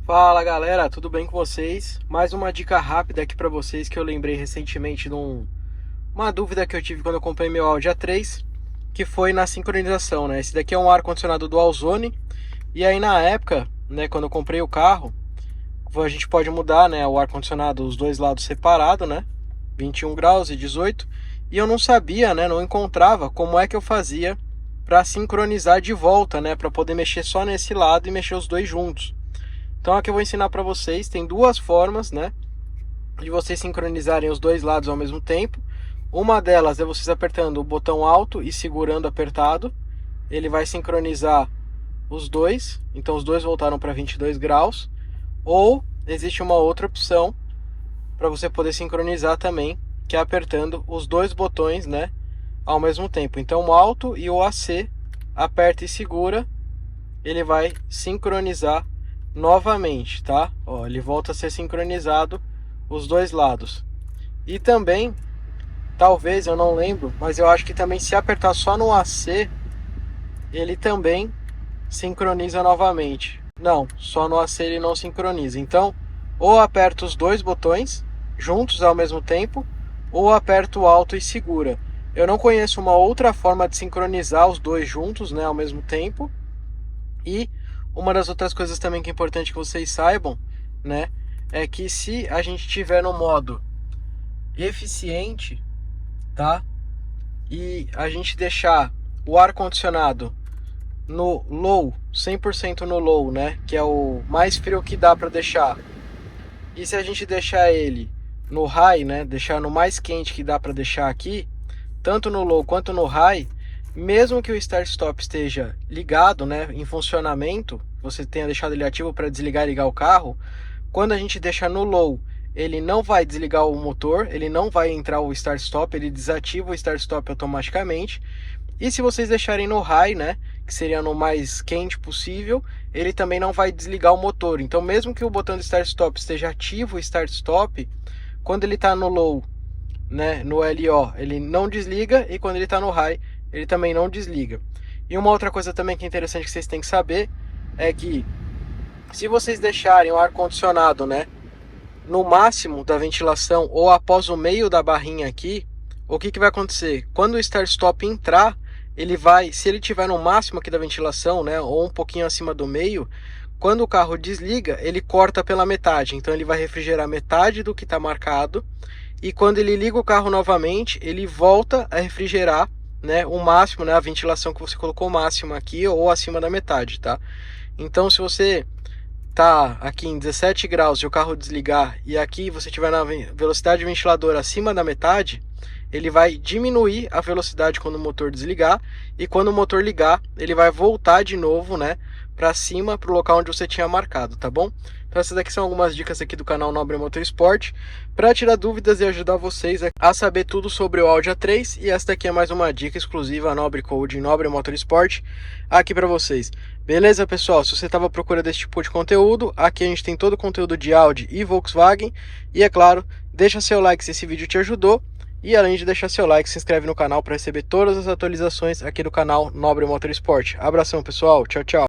Fala galera, tudo bem com vocês? Mais uma dica rápida aqui para vocês que eu lembrei recentemente de uma dúvida que eu tive quando eu comprei meu Audi A3, que foi na sincronização, né? Esse daqui é um ar-condicionado Dual Zone, e aí na época, né, quando eu comprei o carro, a gente pode mudar, né, o ar-condicionado, os dois lados separados, né? 21 graus e 18, e eu não sabia, né, não encontrava como é que eu fazia para sincronizar de volta, né, para poder mexer só nesse lado e mexer os dois juntos. Então aqui eu vou ensinar para vocês, tem duas formas, né, de vocês sincronizarem os dois lados ao mesmo tempo. Uma delas é vocês apertando o botão alto e segurando apertado, ele vai sincronizar os dois, então os dois voltaram para 22 graus. Ou existe uma outra opção para você poder sincronizar também, que é apertando os dois botões, né, ao mesmo tempo. Então o alto e o AC, aperta e segura, ele vai sincronizar novamente, tá? Ó, ele volta a ser sincronizado os dois lados. E também, talvez, eu não lembro, mas eu acho que também se apertar só no AC, ele também sincroniza novamente. Não, só no AC ele não sincroniza. Então, ou aperta os dois botões juntos ao mesmo tempo, ou aperta o alto e segura. Eu não conheço uma outra forma de sincronizar os dois juntos, né, ao mesmo tempo. E uma das outras coisas também que é importante que vocês saibam, né, é que se a gente tiver no modo eficiente, tá? E a gente deixar o ar-condicionado no low, 100% no low, né, que é o mais frio que dá para deixar. E se a gente deixar ele no high, né, deixar no mais quente que dá para deixar aqui, tanto no low quanto no high, mesmo que o start-stop esteja ligado, né, em funcionamento, você tenha deixado ele ativo para desligar e ligar o carro, quando a gente deixar no low, ele não vai desligar o motor, ele não vai entrar o start-stop, ele desativa o start-stop automaticamente. E se vocês deixarem no high, né, que seria no mais quente possível, ele também não vai desligar o motor. Então mesmo que o botão de start-stop esteja ativo, o start-stop, quando ele está no low, né, no LO, ele não desliga, e quando ele está no high, ele também não desliga. E uma outra coisa também que é interessante que vocês têm que saber é que se vocês deixarem o ar-condicionado, né, no máximo da ventilação ou após o meio da barrinha aqui, o que vai acontecer? Quando o start-stop entrar, ele vai, se ele tiver no máximo aqui da ventilação, né, ou um pouquinho acima do meio, quando o carro desliga, ele corta pela metade. Então ele vai refrigerar metade do que está marcado. E quando ele liga o carro novamente, ele volta a refrigerar, né, o máximo, né, a ventilação que você colocou máxima aqui ou acima da metade, tá? Então se você tá aqui em 17 graus e o carro desligar, e aqui você tiver na velocidade do ventilador acima da metade, ele vai diminuir a velocidade quando o motor desligar, e quando o motor ligar, ele vai voltar de novo, né, para cima, para o local onde você tinha marcado, tá bom? Então essas daqui são algumas dicas aqui do canal Nobre Motorsport, para tirar dúvidas e ajudar vocês a saber tudo sobre o Audi A3, e essa daqui é mais uma dica exclusiva Nobre Code Nobre Motorsport aqui para vocês. Beleza, pessoal? Se você estava procurando desse tipo de conteúdo, aqui a gente tem todo o conteúdo de Audi e Volkswagen, e é claro, deixa seu like se esse vídeo te ajudou. E além de deixar seu like, se inscreve no canal para receber todas as atualizações aqui do canal Nobre Motorsport. Abração, pessoal. Tchau, tchau.